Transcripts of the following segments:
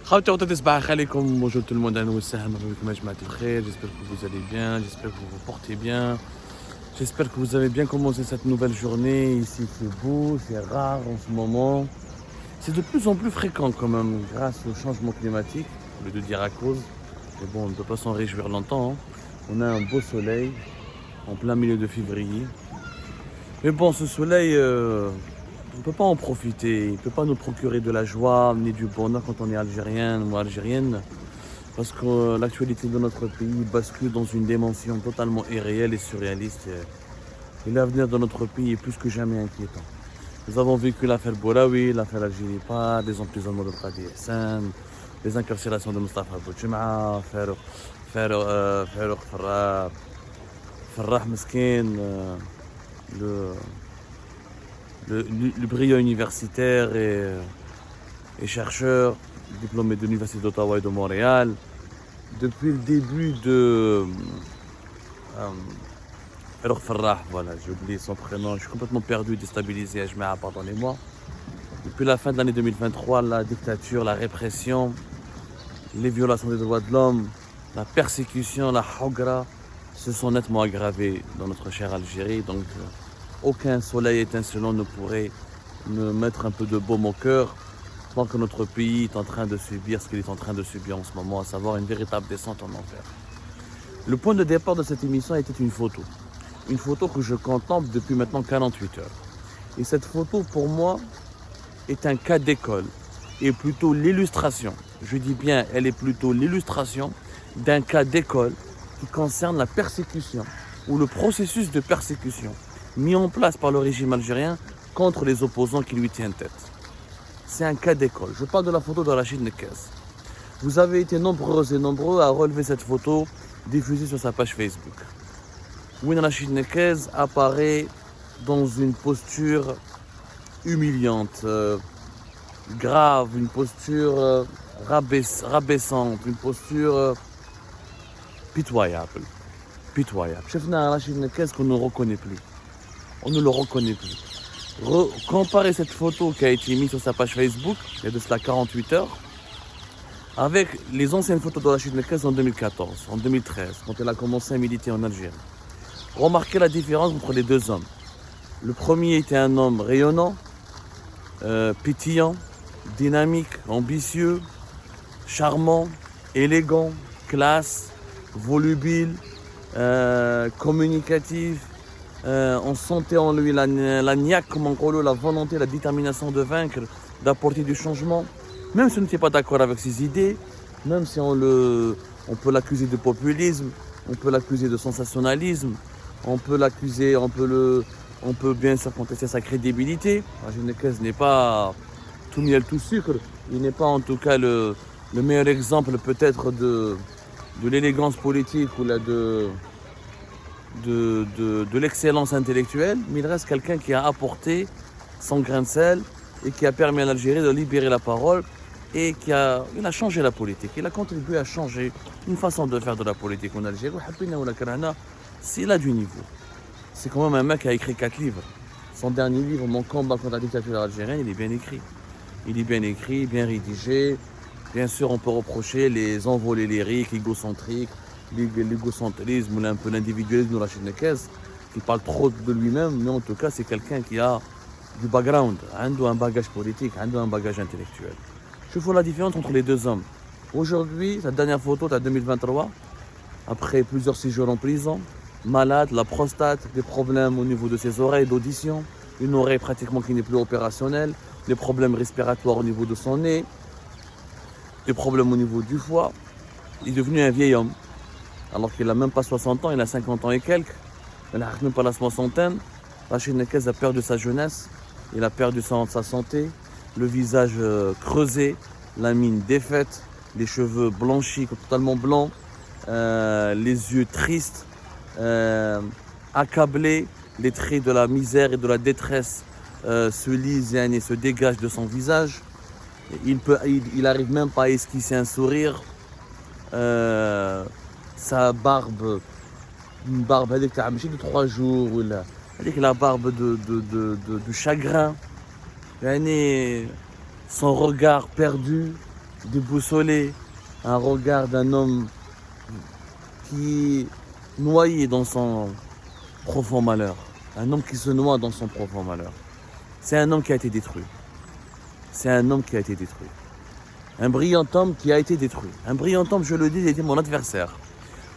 خوتي وطيتي صباح عليكم. Bonjour tout le monde, أهلا وسهلا بكم يا جماعة الخير. J'espère que vous allez bien, j'espère que vous vous portez bien. J'espère que vous avez bien commencé cette nouvelle journée. Ici il fait beau, c'est rare en ce moment. C'est de plus en plus fréquent quand même grâce au changement climatique, au lieu de dire à cause. Mais bon, on ne peut pas s'en réjouir longtemps, hein. On a un beau soleil en plein milieu de février. Mais bon, ce soleil, on ne peut pas en profiter. Il ne peut pas nous procurer de la joie ni du bonheur quand on est algérien ou algérienne. Parce que l'actualité de notre pays bascule dans une dimension totalement irréelle et surréaliste. Et l'avenir de notre pays est plus que jamais inquiétant. Nous avons vécu l'affaire Bouraoui, l'affaire Algérie Pas, les emprisonnements de Qadi Hassan, les incarcérations de Mustafa Boudjema, Farouk Farrah Meskin, le brillant universitaire et chercheur, diplômé de l'Université d'Ottawa et de Montréal. Depuis le début de Farouk Farrah, voilà, j'ai oublié son prénom, je suis complètement perdu, déstabilisé, pardonnez-moi. Depuis la fin de l'année 2023, la dictature, la répression, les violations des droits de l'homme, la persécution, la hogra se sont nettement aggravées dans notre chère Algérie. Donc aucun soleil étincelant ne pourrait me mettre un peu de baume au cœur tant que notre pays est en train de subir ce qu'il est en train de subir en ce moment, à savoir une véritable descente en enfer. Le point de départ de cette émission était une photo que je contemple depuis maintenant 48 heures. Et cette photo, pour moi, est un cas d'école et plutôt l'illustration, je dis bien, elle est plutôt l'illustration d'un cas d'école qui concerne la persécution ou le processus de persécution mis en place par le régime algérien contre les opposants qui lui tiennent tête. C'est un cas d'école. Je parle de la photo de Rachid Nekez. Vous avez été nombreux et nombreux à relever cette photo diffusée sur sa page Facebook. Où Rachid Nekez apparaît dans une posture humiliante, grave, une posture rabaissante, une posture pitoyable. Chef Rachid Nekez qu'on ne reconnaît plus. On ne le reconnaît plus. Comparez cette photo qui a été mise sur sa page Facebook, il y a de cela 48 heures, avec les anciennes photos de Rachid Nekez en 2014, en 2013, quand elle a commencé à militer en Algérie. Remarquez la différence entre les deux hommes. Le premier était un homme rayonnant, pétillant, dynamique, ambitieux, charmant, élégant, classe, volubile, communicatif. On sentait en lui la niaque, comme on dit, la volonté, la détermination de vaincre, d'apporter du changement. Même si on n'était pas d'accord avec ses idées, même si on peut l'accuser de populisme, on peut l'accuser de sensationnalisme, on peut bien sûr contester sa crédibilité. Rachid Nekez n'est pas tout miel, tout sucre. Il n'est pas en tout cas le meilleur exemple peut-être de l'élégance politique ou de l'excellence intellectuelle, mais il reste quelqu'un qui a apporté son grain de sel et qui a permis à l'Algérie de libérer la parole et il a changé la politique. Il a contribué à changer une façon de faire de la politique en Algérie. C'est là du niveau. C'est quand même un mec qui a écrit 4 livres. Son dernier livre, Mon combat contre la dictature algérienne, il est bien écrit. Il est bien écrit, bien rédigé. Bien sûr, on peut reprocher les envolées lyriques, égocentriques, l'égocentrisme ou un peu l'individualisme de Rachid Nekez, qui parle trop de lui-même, mais en tout cas, c'est quelqu'un qui a du background, un bagage politique, un bagage intellectuel. Je vois la différence entre les deux hommes. Aujourd'hui, sa dernière photo, c'est 2023, après plusieurs séjours en prison, malade, la prostate, des problèmes au niveau de ses oreilles, d'audition, une oreille pratiquement qui n'est plus opérationnelle, des problèmes respiratoires au niveau de son nez, des problèmes au niveau du foie. Il est devenu un vieil homme. Alors qu'il n'a même pas 60 ans, il a 50 ans et quelques. Il n'a même pas la soixantaine. Rachid Nekez a perdu sa jeunesse, il a perdu sa santé, le visage creusé, la mine défaite, les cheveux blanchis, totalement blancs, les yeux tristes, accablés, les traits de la misère et de la détresse se lisent et se dégagent de son visage. Il n'arrive même pas à esquisser un sourire. Sa barbe, une barbe avec de 3 jours, avec la barbe de chagrin, son regard perdu, déboussolé, un regard d'un homme qui est noyé dans son profond malheur. Un homme qui se noie dans son profond malheur. C'est un homme qui a été détruit. C'est un homme qui a été détruit. Un brillant homme qui a été détruit. Un brillant homme, je le dis, il était mon adversaire.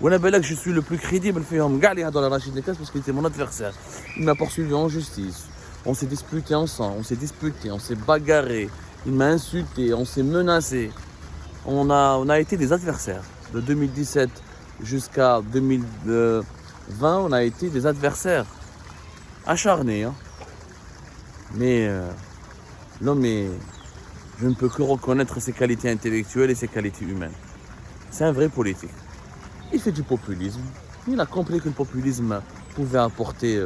Je suis le plus crédible dans la Rachid Nekes parce qu'il était mon adversaire. Il m'a poursuivi en justice. On s'est disputé ensemble, on s'est bagarré. Il m'a insulté, on s'est menacé. On a été des adversaires. De 2017 jusqu'à 2020, on a été des adversaires acharnés. Hein. Mais l'homme je ne peux que reconnaître ses qualités intellectuelles et ses qualités humaines. C'est un vrai politique. Il fait du populisme. Il a compris que le populisme pouvait apporter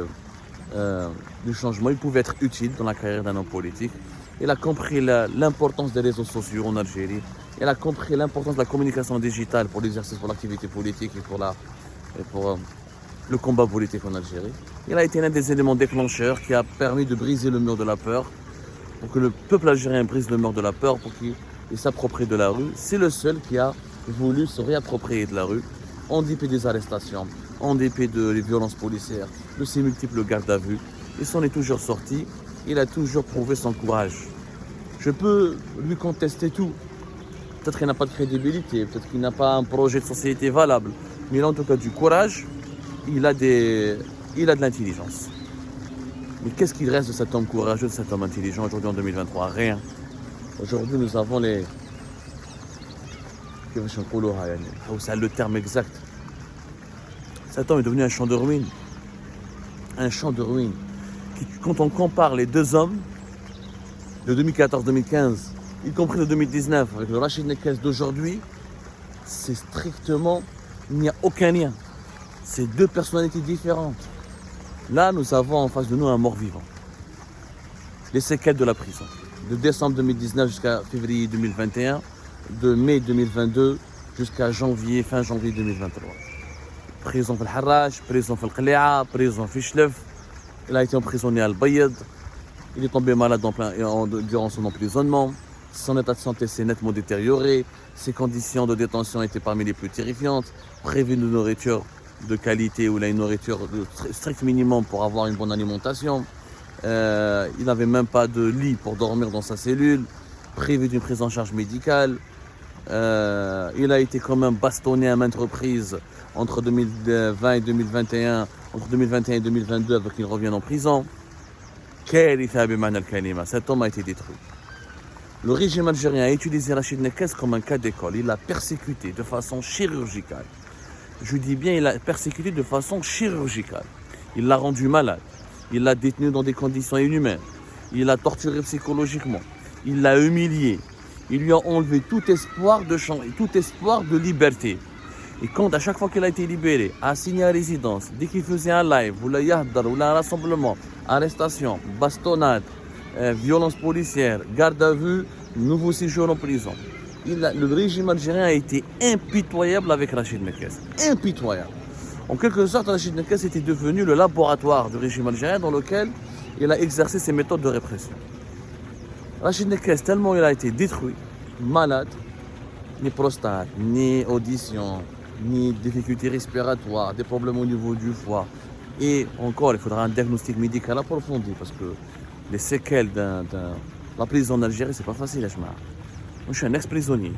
du changement. Il pouvait être utile dans la carrière d'un homme politique. Il a compris l'importance des réseaux sociaux en Algérie. Il a compris l'importance de la communication digitale pour l'exercice, pour l'activité politique et pour le combat politique en Algérie. Il a été l'un des éléments déclencheurs qui a permis de briser le mur de la peur, pour que le peuple algérien brise le mur de la peur, pour qu'il s'approprie de la rue. C'est le seul qui a voulu se réapproprier de la rue, en dépit des arrestations, en dépit des violences policières, de ses multiples gardes à vue. Il s'en est toujours sorti, il a toujours prouvé son courage. Je peux lui contester tout. Peut-être qu'il n'a pas de crédibilité, peut-être qu'il n'a pas un projet de société valable, mais il a en tout cas du courage, il a de l'intelligence. Mais qu'est-ce qu'il reste de cet homme courageux, de cet homme intelligent aujourd'hui en 2023? Rien. Aujourd'hui, nous avons c'est le terme exact. Cet homme est devenu un champ de ruines. Un champ de ruines. Quand on compare les deux hommes de 2014-2015, y compris de 2019, avec le Rachid Nekes d'aujourd'hui, c'est strictement, il n'y a aucun lien. C'est deux personnalités différentes. Là, nous avons en face de nous un mort-vivant. Les séquelles de la prison. De décembre 2019 jusqu'à février 2021, de mai 2022 jusqu'à fin janvier 2023. Prison في الحراش, prison في القليعة, prison في Chlef. Il a été emprisonné à Al-Bayed. Il est tombé malade durant son emprisonnement. Son état de santé s'est nettement détérioré. Ses conditions de détention étaient parmi les plus terrifiantes. Prévu de nourriture de qualité ou une nourriture de strict minimum pour avoir une bonne alimentation. Il n'avait même pas de lit pour dormir dans sa cellule. Prévu d'une prise en charge médicale. Il a été quand même bastonné à maintes reprises entre 2020 et 2021, entre 2021 et 2022 avant qu'il revienne en prison. Cet homme a été détruit. Le régime algérien a utilisé Rachid Nekes comme un cas d'école. Il l'a persécuté de façon chirurgicale. Je dis bien, il l'a persécuté de façon chirurgicale. Il l'a rendu malade. Il l'a détenu dans des conditions inhumaines. Il l'a torturé psychologiquement. Il l'a humilié. Il lui a enlevé tout espoir de liberté. Et quand à chaque fois qu'il a été libéré, assigné à résidence, dès qu'il faisait un live, ou un rassemblement, arrestation, bastonnade, violence policière, garde à vue, nouveau séjour en prison. Le régime algérien a été impitoyable avec Rachid Nekes. Impitoyable. En quelque sorte, Rachid Nekes était devenu le laboratoire du régime algérien dans lequel il a exercé ses méthodes de répression. Rachid Nekes, tellement il a été détruit, malade, ni prostate, ni audition, ni difficultés respiratoires, des problèmes au niveau du foie. Et encore, il faudra un diagnostic médical approfondi parce que les séquelles de la prison en Algérie, c'est pas facile à chemin. Moi, je suis un ex-prisonnier.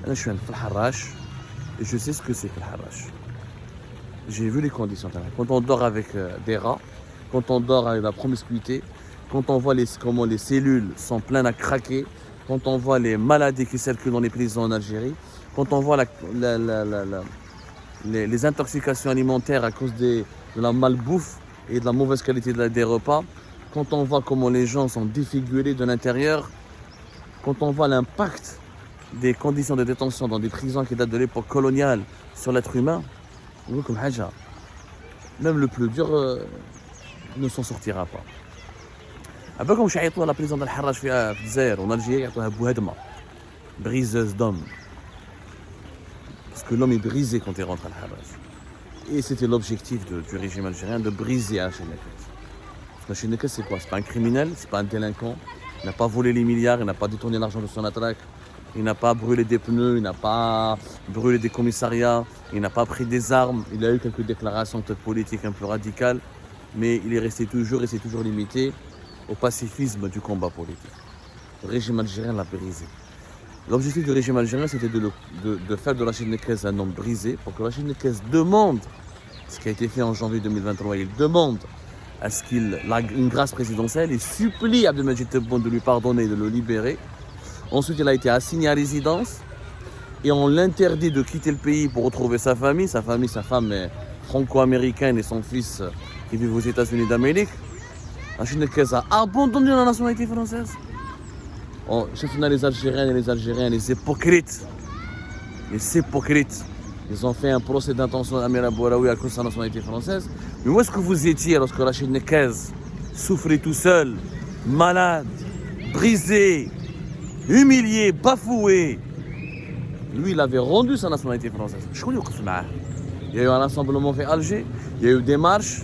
Je suis un Harrach et je sais ce que c'est que le Harrach. J'ai vu les conditions. Quand on dort avec des rats, quand on dort avec la promiscuité, quand on voit comment les cellules sont pleines à craquer, quand on voit les maladies qui circulent dans les prisons en Algérie, quand on voit les intoxications alimentaires à cause de la malbouffe et de la mauvaise qualité des repas, quand on voit comment les gens sont défigurés de l'intérieur, quand on voit l'impact des conditions de détention dans des prisons qui datent de l'époque coloniale sur l'être humain, même le plus dur ne s'en sortira pas. عباكم واش يعيطوا على بريزون الحراش في الجزائر والجزائر يعطوها بوهدمه briseuse d'homme parce que l'homme est brisé quand il rentre à Harrach. Et c'était l'objectif du régime algérien de briser Rachid Nekes. Rachid Nekes, c'est quoi? C'est pas un criminel, c'est pas un délinquant, il n'a pas volé les milliards, il n'a pas détourné l'argent de son attaque, il n'a pas brûlé des pneus, il n'a pas brûlé des commissariats, il n'a pas pris des armes. Il a eu quelques déclarations peut-être politiques un peu radicales, mais il est resté toujours limité au pacifisme du combat politique. Le régime algérien l'a brisé. L'objectif du régime algérien, c'était de faire de Rachid Nekez un homme brisé pour que Rachid Nekez demande, ce qui a été fait en janvier 2023, il demande à ce qu'il ait une grâce présidentielle, il supplie Abdelmadjid Tebboune de lui pardonner et de le libérer. Ensuite, il a été assigné à résidence et on l'interdit de quitter le pays pour retrouver sa famille. Sa femme est franco-américaine et son fils qui vit aux États-Unis d'Amérique. Rachid Nekez a abandonné la nationalité française. Chef les Algériennes et les Algériens, les hypocrites. Ils ont fait un procès d'intention à Amir Abouaraoui à cause de sa nationalité française. Mais où est-ce que vous étiez lorsque Rachid Nekez souffrait tout seul, malade, brisé, humilié, bafoué? Lui, il avait rendu sa nationalité française. Il y a eu un rassemblement fait à Alger, il y a eu des marches,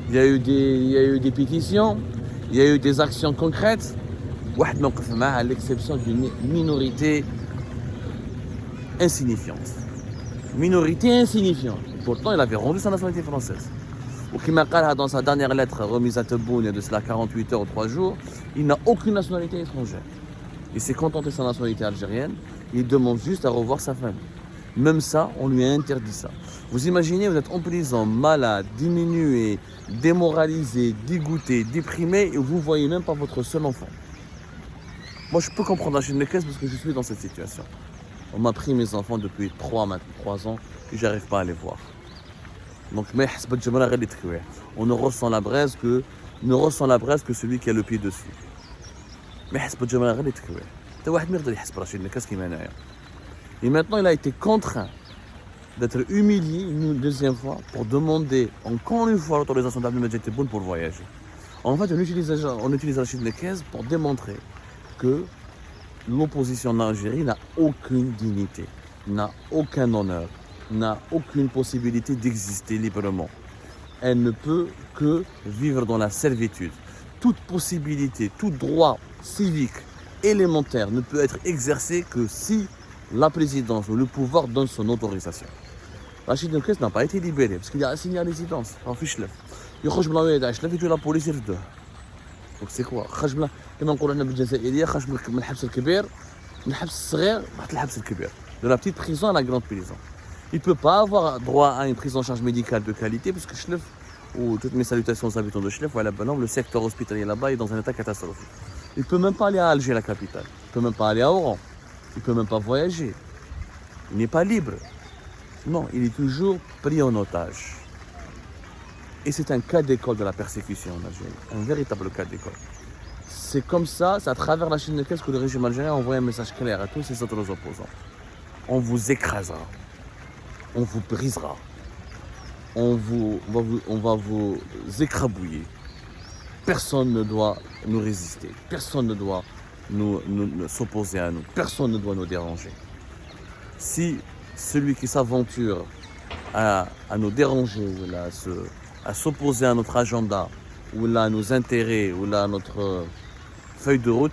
il y a eu des pétitions, il y a eu des actions concrètes. À l'exception d'une minorité insignifiante. Pourtant, il avait rendu sa nationalité française. Ou qui m'a dans sa dernière lettre remise à Tebboune il y a de cela 48 heures ou 3 jours, il n'a aucune nationalité étrangère. Il s'est contenté de sa nationalité algérienne. Il demande juste à revoir sa famille. Même ça, on lui a interdit ça. Vous imaginez, vous êtes en prison, malade, diminué, démoralisé, dégoûté, déprimé, et vous ne voyez même pas votre seul enfant. Moi, je peux comprendre Rachid Nekez parce que je suis dans cette situation. On m'a pris mes enfants depuis 3 ans et j'arrive pas à les voir. Donc, on ne ressent la braise que celui qui a le pied dessus. Et maintenant, il a été contraint d'être humilié une deuxième fois pour demander encore une fois l'autorisation d'Abdelmadjid Tebboune pour voyager. En fait, on utilise Rachid Nekez pour démontrer que l'opposition en Algérie n'a aucune dignité, n'a aucun honneur, n'a aucune possibilité d'exister librement. Elle ne peut que vivre dans la servitude. Toute possibilité, tout droit civique élémentaire ne peut être exercé que si la présidence ou le pouvoir donne son autorisation. Rachid Nekez n'a pas été libéré parce qu'il a assigné à résidence. Il y a la police. Donc c'est quoi كما نقولوا حنا بالجزائريه خرج من الحبس الكبير من الحبس الصغير واحد الحبس الكبير de la petite prison à la grande prison. Il ne peut pas avoir droit à une prise en charge médicale de qualité puisque Chlef, ou toutes mes salutations aux habitants de Chlef, le secteur hospitalier là-bas est dans un état catastrophique. Il ne peut même pas aller à Alger, la capitale. Il ne peut même pas aller à Oran. Il ne peut même pas voyager. Il n'est pas libre. Non, il est toujours pris en otage. Et c'est un cas d'école de la persécution en Algérie. Un véritable cas d'école. C'est comme ça, c'est à travers la Chine que le régime algérien envoie un message clair à tous ses autres opposants. On vous écrasera, on vous brisera, on va vous écrabouiller. Personne ne doit nous résister, personne ne doit s'opposer à nous, personne ne doit nous déranger. Si celui qui s'aventure à nous déranger, à s'opposer à notre agenda, ou là à nos intérêts, ou là à notre feuille de route,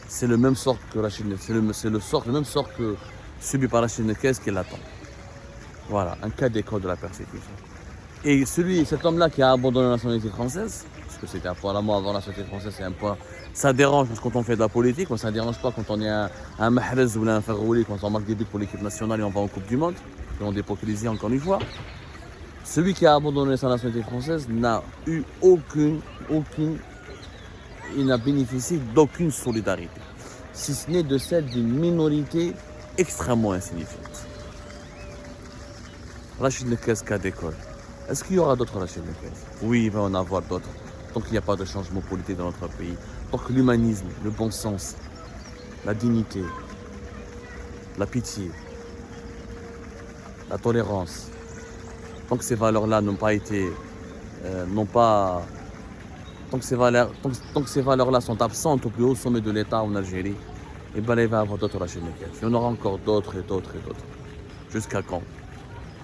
c'est le même sort que Rachid Nekez, c'est le même sort que subi par Rachid Nekez qui l'attend. Voilà, un cas d'école de la persécution. Et cet homme-là qui a abandonné la nationalité française, parce que c'était apparemment avant la nationalité française, c'est un point, ça dérange parce que quand on fait de la politique, mais ça ne dérange pas quand on est un Mahrez ou un Ferrouli, quand on marque des buts pour l'équipe nationale et on va en Coupe du Monde, et on dépocrisie encore une fois. Celui qui a abandonné sa nationalité française n'a eu il n'a bénéficié d'aucune solidarité, si ce n'est de celle d'une minorité extrêmement insignifiante. Rachid Nekez, cas d'école. Est-ce qu'il y aura d'autres Rachid Nekez? Oui, il va en avoir d'autres. Tant qu'il n'y a pas de changement politique dans notre pays, tant que l'humanisme, le bon sens, la dignité, la pitié, la tolérance, tant que ces valeurs-là n'ont pas été, tant que ces valeurs-là sont absentes au plus haut sommet de l'État en Algérie, et ben il va y avoir d'autres Rachid Nekez. Il y en aura encore d'autres et d'autres et d'autres. Jusqu'à quand?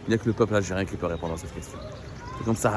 Il n'y a que le peuple algérien qui peut répondre à cette question. C'est comme ça,